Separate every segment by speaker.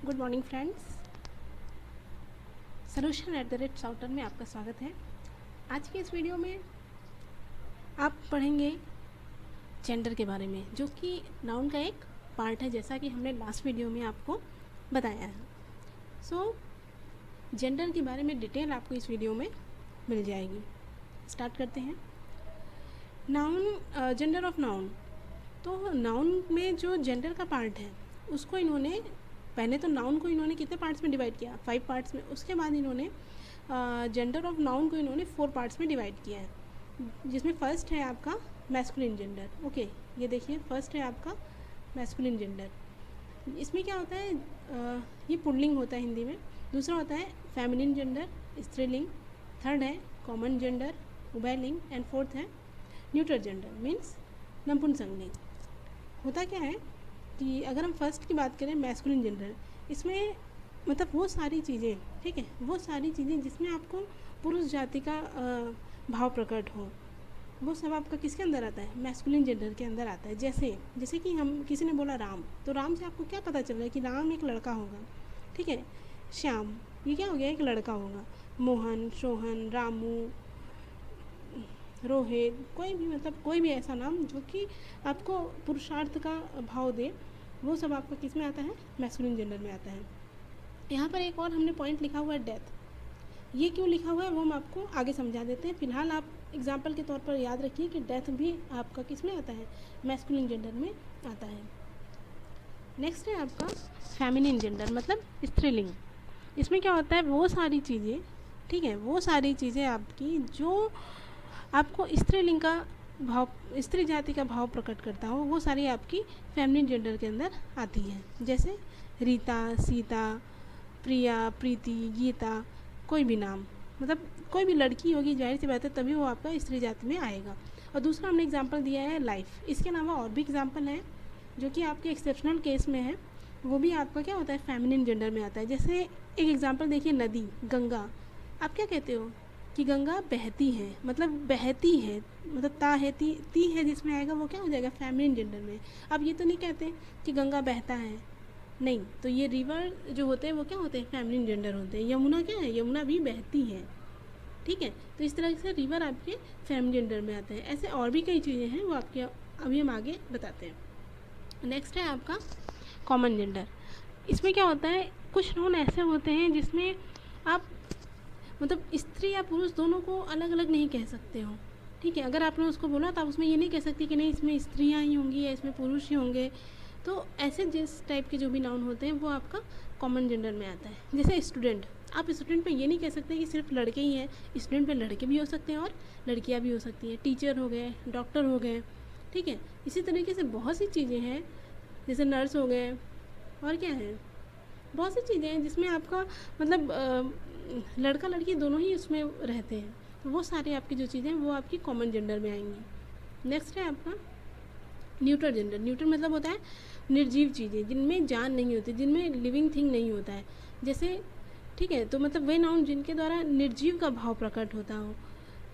Speaker 1: Good morning friends. solution@southern में आपका स्वागत है। आज की इस वीडियो में आप पढ़ेंगे जेंडर के बारे में, जो कि नाउन का एक पार्ट है, जैसा कि हमने लास्ट वीडियो में आपको बताया है। जेंडर के बारे में डिटेल आपको इस वीडियो में मिल जाएगी। स्टार्ट करते हैं। Noun, gender of noun. तो नाउन में जो जेंडर का पार्ट है उसको इन्होंने पहले तो नाउन को इन्होंने कितने पार्ट्स में डिवाइड किया, 5 पार्ट्स में। उसके बाद इन्होंने जेंडर ऑफ नाउन को इन्होंने 4 पार्ट्स में डिवाइड किया है, जिसमें फर्स्ट है आपका मैस्कुलिन जेंडर। ओके, ये देखिए, फर्स्ट है आपका मैस्कुलिन जेंडर। इसमें क्या होता है, ये पुल्लिंग होता है हिंदी में। दूसरा होता है फेमिनिन जेंडर, स्त्रीलिंग। थर्ड है कॉमन जेंडर, उभयलिंग। एंड फोर्थ है न्यूट्रल जेंडर, मीन्स नपुंसकलिंग। होता क्या है कि अगर हम फर्स्ट की बात करें, मैस्कुलिन जेंडर, इसमें मतलब वो सारी चीज़ें, ठीक है, वो सारी चीज़ें जिसमें आपको पुरुष जाति का भाव प्रकट हो, वो सब आपका किसके अंदर आता है, मैस्कुलिन जेंडर के अंदर आता है। जैसे कि हम किसी ने बोला राम, तो राम से आपको क्या पता चल रहा है कि राम एक लड़का होगा, ठीक है। श्याम, ये क्या हो गया, एक लड़का होगा। मोहन, सोहन, रामू, रोहित, कोई भी, मतलब कोई भी ऐसा नाम जो कि आपको पुरुषार्थ का भाव दे, वो सब आपका किस में आता है, मैस्कुलिन जेंडर में आता है। यहाँ पर एक और हमने पॉइंट लिखा हुआ है, डेथ। ये क्यों लिखा हुआ है वो हम आपको आगे समझा देते हैं। फिलहाल आप एग्जाम्पल के तौर पर याद रखिए कि डेथ भी आपका किस में आता है, मैस्कुलिन जेंडर में आता है। नेक्स्ट है आपका फेमिनिन जेंडर, मतलब स्त्रीलिंग। इसमें क्या होता है, वो सारी चीज़ें, ठीक है, वो सारी चीज़ें आपकी जो आपको स्त्रीलिंग का भाव, स्त्री जाति का भाव प्रकट करता हो, वो सारी आपकी फेमिनिन जेंडर के अंदर आती हैं। जैसे रीता, सीता, प्रिया, प्रीति, गीता, कोई भी नाम, मतलब कोई भी लड़की होगी, जाहिर सी बात है, तभी वो आपका स्त्री जाति में आएगा। और दूसरा हमने एग्जाम्पल दिया है लाइफ। इसके अलावा और भी एग्जाम्पल हैं जो कि आपके एक्सेप्शनल केस में है, वो भी आपका क्या होता है, फेमिनिन जेंडर में आता है। जैसे एक एग्जाम्पल देखिए, नदी, गंगा। आप क्या कहते हो कि गंगा बहती है, मतलब बहती है, मतलब ता है, ती है, जिसमें आएगा वो क्या हो जाएगा, फेमिनिन जेंडर में। अब ये तो नहीं कहते कि गंगा बहता है, नहीं, तो ये रिवर जो होते हैं वो क्या होते हैं, फेमिनिन जेंडर होते हैं। यमुना क्या है, यमुना भी बहती है, ठीक है। तो इस तरह से रिवर आपके फेमिनिन जेंडर में आते हैं। ऐसे और भी कई चीज़ें हैं, वो आपके अभी हम आगे बताते हैं। नेक्स्ट है आपका कॉमन जेंडर। इसमें क्या होता है, कुछ नोन ऐसे होते हैं जिसमें आप मतलब स्त्री या पुरुष दोनों को अलग अलग नहीं कह सकते हो, ठीक है। अगर आपने उसको बोला तो आप उसमें ये नहीं कह सकते कि नहीं, इसमें स्त्रियाँ ही होंगी या इसमें पुरुष ही होंगे। तो ऐसे जिस टाइप के जो भी नाउन होते हैं वो आपका कॉमन जेंडर में आता है। जैसे स्टूडेंट, आप स्टूडेंट पे ये नहीं कह सकते कि सिर्फ लड़के ही हैं, स्टूडेंट पे लड़के भी हो सकते हैं और लड़कियाँ भी हो सकती हैं। टीचर हो गए, डॉक्टर हो गए, ठीक है। इसी तरीके से बहुत सी चीज़ें हैं, जैसे नर्स हो गए, और क्या है, बहुत सी चीज़ें हैं जिसमें आपका मतलब लड़का लड़की दोनों ही उसमें रहते हैं। तो वो सारी आपकी जो चीज़ें हैं वो आपकी कॉमन जेंडर में आएंगी। नेक्स्ट है आपका न्यूट्रल जेंडर। न्यूट्रल मतलब होता है निर्जीव चीज़ें, जिनमें जान नहीं होती, जिनमें लिविंग थिंग नहीं होता है। जैसे, ठीक है, तो मतलब वे नाउन जिनके द्वारा निर्जीव का भाव प्रकट होता हो,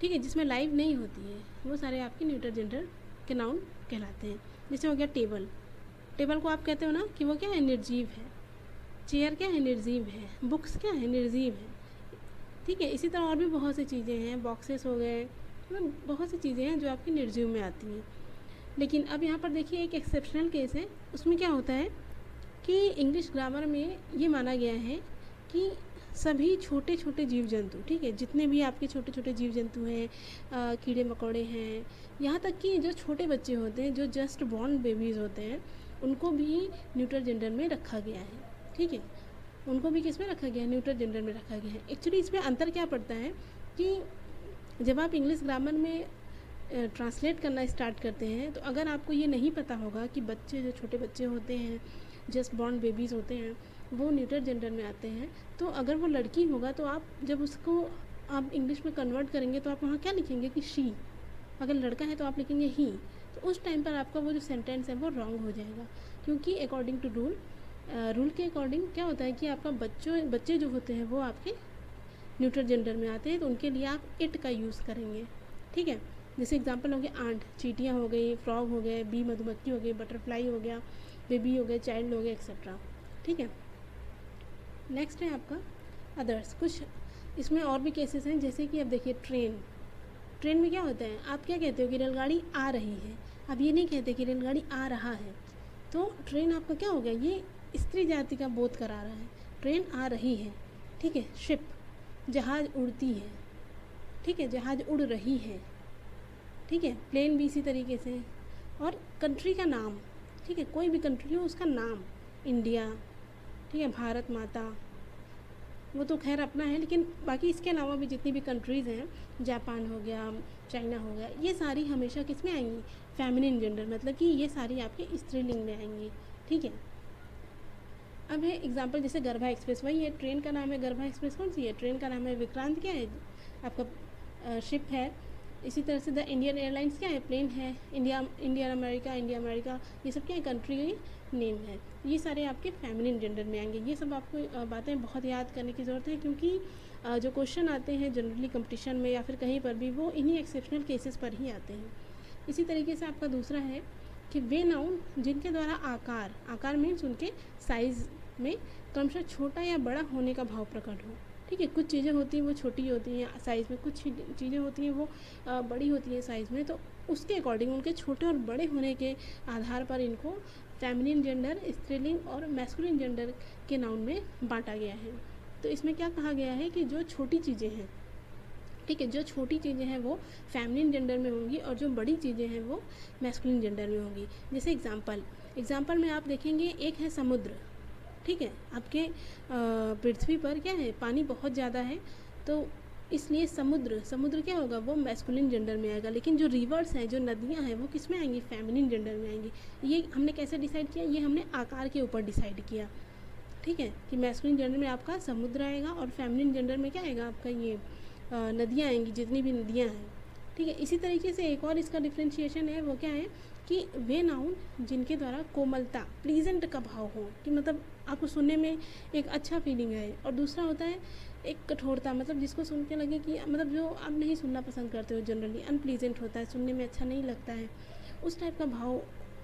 Speaker 1: ठीक है, जिसमें लाइफ नहीं होती है, वो सारे आपके न्यूट्रल जेंडर के नाउन कहलाते हैं। जैसे हो गया टेबल। टेबल को आप कहते हो ना कि वो क्या है, निर्जीव है। चेयर क्या है, निर्जीव है। बुक्स क्या है, निर्जीव है, ठीक है। इसी तरह और भी बहुत सी चीज़ें हैं, बॉक्सेस हो गए, मतलब बहुत सी चीज़ें हैं जो आपकी निर्जीव में आती हैं। लेकिन अब यहाँ पर देखिए, एक एक्सेप्शनल केस है। उसमें क्या होता है कि इंग्लिश ग्रामर में ये माना गया है कि सभी छोटे छोटे जीव जंतु, ठीक है, जितने भी आपके छोटे छोटे जीव जंतु हैं, कीड़े मकोड़े हैं, यहाँ तक कि जो छोटे बच्चे होते हैं, जो जस्ट बॉर्न बेबीज़ होते हैं, उनको भी न्यूट्रल जेंडर में रखा गया है, ठीक है। उनको भी किस में रखा गया है, न्यूट्रल जेंडर में रखा गया है। एक्चुअली इसमें अंतर क्या पड़ता है कि जब आप इंग्लिश ग्रामर में ट्रांसलेट करना स्टार्ट करते हैं, तो अगर आपको ये नहीं पता होगा कि बच्चे, जो छोटे बच्चे होते हैं, जस्ट बॉर्न बेबीज़ होते हैं, वो न्यूट्रल जेंडर में आते हैं, तो अगर वो लड़की होगा तो आप जब उसको आप इंग्लिश में कन्वर्ट करेंगे तो आप वहाँ क्या लिखेंगे कि शी। अगर लड़का है तो आप लिखेंगे ही। तो उस टाइम पर आपका वो जो सेंटेंस है वो रॉन्ग हो जाएगा, क्योंकि अकॉर्डिंग टू रूल के अकॉर्डिंग क्या होता है कि आपका बच्चे जो होते हैं वो आपके न्यूट्रल जेंडर में आते हैं, तो उनके लिए आप इट का यूज़ करेंगे, ठीक है। जैसे एग्जांपल हो गया आंट, चींटियाँ हो गई, फ्रॉग हो गए, बी मधुमक्खी हो गई, बटरफ्लाई हो गया, बेबी हो गए, चाइल्ड हो गए, एक्सेट्रा, ठीक है। नेक्स्ट है आपका अदर्स। कुछ इसमें और भी केसेस हैं, जैसे कि अब देखिए ट्रेन। ट्रेन में क्या होता है, आप क्या कहते हो कि रेलगाड़ी आ रही है, आप ये नहीं कहते कि रेलगाड़ी आ रहा है। तो ट्रेन आपका क्या हो गया, ये स्त्री जाति का बोध करा रहा है। ट्रेन आ रही है, ठीक है। शिप, जहाज़ उड़ती है, ठीक है, जहाज़ उड़ रही है, ठीक है। प्लेन भी इसी तरीके से। और कंट्री का नाम, ठीक है, कोई भी कंट्री हो उसका नाम, इंडिया, ठीक है, भारत माता, वो तो खैर अपना है, लेकिन बाकी इसके अलावा भी जितनी भी कंट्रीज़ हैं, जापान हो गया, चाइना हो गया, ये सारी हमेशा किस में आएंगी, फेमिनिन जेंडर, मतलब कि ये सारी आपके स्त्रीलिंग में आएंगी, ठीक है। अब है एग्जांपल, जैसे गरभा एक्सप्रेस, वही है, ट्रेन का नाम है गरभा एक्सप्रेस, कौन सी है, ट्रेन का नाम है विक्रांत, क्या है आपका शिप है। इसी तरह से द इंडियन एयरलाइंस क्या है, प्लेन है। इंडिया अमेरिका, ये सब क्या है, कंट्री नेम है। ये सारे आपके फेमिनिन जेंडर में आएंगे। ये सब आपको बातें बहुत याद करने की ज़रूरत है, क्योंकि जो क्वेश्चन आते हैं जनरली कंपटीशन में या फिर कहीं पर भी, वो इन्हीं एक्सेप्शनल केसेस पर ही आते हैं। इसी तरीके से आपका दूसरा है कि वे नाउन जिनके द्वारा आकार मीन्स उनके साइज़ में क्रमशः छोटा या बड़ा होने का भाव प्रकट हो, ठीक है। कुछ चीज़ें होती हैं वो छोटी होती हैं साइज़ में, कुछ चीज़ें होती हैं वो बड़ी होती हैं साइज़ में, तो उसके अकॉर्डिंग उनके छोटे और बड़े होने के आधार पर इनको फेमिनिन जेंडर, स्त्रीलिंग और मैस्कुलिन जेंडर के नाउन में बांटा गया है। तो इसमें क्या कहा गया है कि जो छोटी चीज़ें हैं, ठीक है, जो छोटी चीज़ें हैं वो फेमिनिन जेंडर में होंगी और जो बड़ी चीज़ें हैं वो मैस्कुलिन जेंडर में होंगी। जैसे एग्जाम्पल में आप देखेंगे, एक है समुद्र, ठीक है। आपके पृथ्वी पर क्या है, पानी बहुत ज़्यादा है, तो इसलिए समुद्र क्या होगा, वो मैस्कुलिन जेंडर में आएगा। लेकिन जो रिवर्स हैं, जो नदियाँ हैं, वो किस में आएंगी, फेमिनिन जेंडर में आएंगी। ये हमने कैसे डिसाइड किया, ये हमने आकार के ऊपर डिसाइड किया, ठीक है, कि मैस्कुलिन जेंडर में आपका समुद्र आएगा और फेमिनिन जेंडर में क्या आएगा आपका ये नदियाँ आएंगी, जितनी भी नदियाँ हैं, ठीक है। इसी तरीके से एक और इसका डिफ्रेंशिएशन है, वो क्या है कि वे नाउन जिनके द्वारा कोमलता, प्लीजेंट का भाव हो, कि मतलब आपको सुनने में एक अच्छा फीलिंग है। और दूसरा होता है एक कठोरता, मतलब जिसको सुन के लगे कि मतलब जो आप नहीं सुनना पसंद करते हो, जनरली अनप्लीजेंट होता है, सुनने में अच्छा नहीं लगता है, उस टाइप का भाव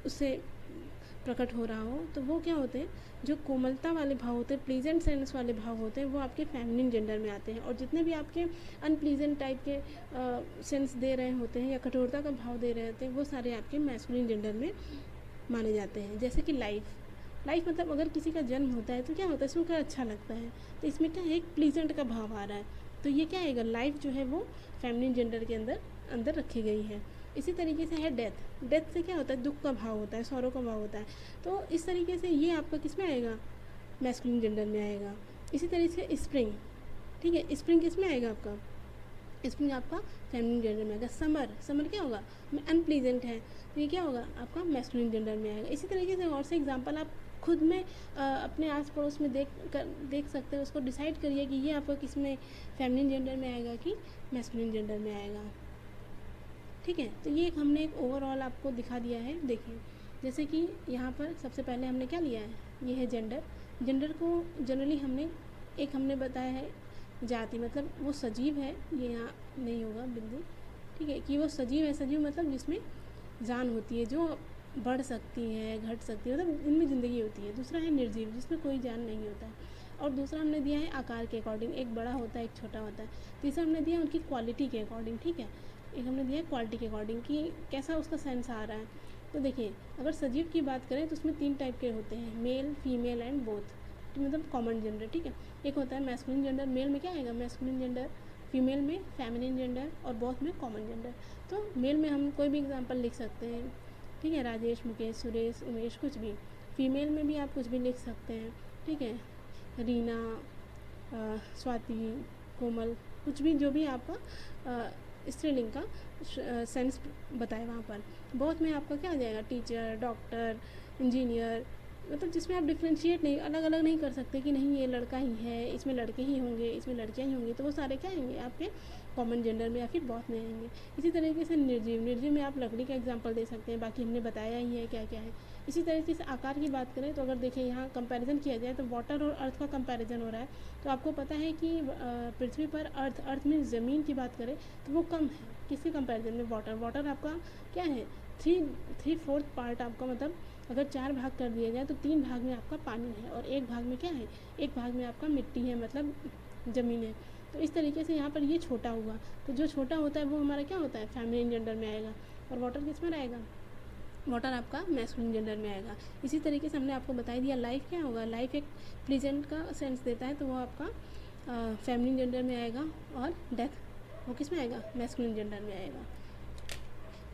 Speaker 1: उससे प्रकट हो रहा हो, तो वो क्या होते हैं, जो कोमलता वाले भाव होते हैं, प्लीजेंट सेंस वाले भाव होते हैं, वो आपके फेमिनिन जेंडर में आते हैं। और जितने भी आपके अनप्लीजेंट टाइप के सेंस दे रहे होते हैं या कठोरता का भाव दे रहे होते हैं, वो सारे आपके मैस्कुलिन जेंडर में माने जाते हैं। जैसे कि लाइफ मतलब अगर किसी का जन्म होता है तो क्या होता है, इसमें क्या अच्छा लगता है, तो इसमें क्या है, एक प्लीजेंट का भाव आ रहा है, तो ये क्या आएगा, लाइफ जो है वो फेमिनिन जेंडर के अंदर रखी गई है। इसी तरीके से है डेथ से क्या होता है, दुख का भाव होता है, सौरों का भाव होता है, तो इस तरीके से ये आपका किस में आएगा, मैस्कुलिन जेंडर में आएगा। इसी तरीके से स्प्रिंग, ठीक है, स्प्रिंग किस में आएगा आपका, स्प्रिंग आपका फेमिनिन जेंडर में आएगा। समर क्या होगा, अनप्लीजेंट है, तो ये क्या होगा आपका मैस्कुलिन जेंडर में आएगा। इसी तरीके से और से एग्जांपल आप खुद में अपने आस पड़ोस में देख सकते हैं, उसको डिसाइड करिए कि ये आपका किस में फेमिनिन जेंडर में आएगा कि मैस्कुलिन जेंडर में आएगा, ठीक है। तो ये हमने एक ओवरऑल आपको दिखा दिया है। देखिए जैसे कि यहाँ पर सबसे पहले हमने क्या लिया है, ये है जेंडर को जनरली हमने बताया है जाति, मतलब वो सजीव है, ये यहाँ नहीं होगा बिंदु, ठीक है, कि वो सजीव है। सजीव मतलब जिसमें जान होती है, जो बढ़ सकती है, घट सकती है, मतलब इनमें ज़िंदगी होती है। दूसरा है निर्जीव, जिसमें कोई जान नहीं होता है। और दूसरा हमने दिया है आकार के अकॉर्डिंग, एक बड़ा होता है, एक छोटा होता है। तीसरा हमने दिया उनकी क्वालिटी के अकॉर्डिंग, ठीक है, एक हमने दिया है क्वालिटी के अकॉर्डिंग कि कैसा उसका सेंस आ रहा है। तो देखिए अगर सजीव की बात करें तो उसमें 3 टाइप के होते हैं, मेल, फीमेल एंड बोथ, मतलब कॉमन जेंडर, ठीक है। एक होता है मैस्कुलिन जेंडर, मेल में क्या आएगा मैस्कुलिन जेंडर, फीमेल में फेमिनिन जेंडर और बोथ में कॉमन जेंडर। तो मेल में हम कोई भी एग्जांपल लिख सकते हैं, ठीक है, राजेश, मुकेश, सुरेश, उमेश, कुछ भी। फीमेल में भी आप कुछ भी लिख सकते हैं, ठीक है, रीना, स्वाति, कोमल, कुछ भी, जो भी आपका स्त्रीलिंग का सेंस बताए वहाँ पर। बोथ में आपका क्या आ जाएगा, टीचर, डॉक्टर, इंजीनियर, मतलब जिसमें आप डिफ्रेंशिएट नहीं, अलग अलग नहीं कर सकते कि नहीं ये लड़का ही है, इसमें लड़के ही होंगे, इसमें लड़कियाँ ही होंगी, तो वो सारे क्या आएंगे आपके कॉमन जेंडर में या फिर बहुत में आएंगे। इसी तरीके से निर्जीव में आप लकड़ी का एग्जांपल दे सकते हैं, बाकी हमने बताया ही है क्या क्या है। इसी तरीके से आकार की बात करें तो अगर देखिए यहाँ कंपैरिजन किया जाए तो वाटर और अर्थ का कंपैरिजन हो रहा है, तो आपको पता है कि पृथ्वी पर अर्थ में ज़मीन की बात करें तो वो कम है, किसके कंपैरिजन में, वाटर आपका क्या है, 3/4 पार्ट आपका, मतलब अगर 4 भाग कर दिया जाए तो 3 भाग में आपका पानी है और 1 भाग में क्या है, 1 भाग में आपका मिट्टी है, मतलब ज़मीन है। तो इस तरीके से यहाँ पर ये छोटा हुआ, तो जो छोटा होता है वो हमारा क्या होता है, फेमिनिन जेंडर में आएगा, और वाटर किस में रहेगा, वाटर आपका मैस्कुलिन जेंडर में आएगा। इसी तरीके से हमने आपको बता दिया लाइफ क्या होगा, लाइफ एक प्रेजेंट का सेंस देता है, तो वो आपका फेमिनिन जेंडर में आएगा, और डेथ वो किस में आएगा, मैस्कुलिन जेंडर में आएगा।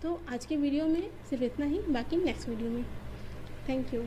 Speaker 1: तो आज के वीडियो में सिर्फ इतना ही, बाकी नेक्स्ट वीडियो में। Thank you.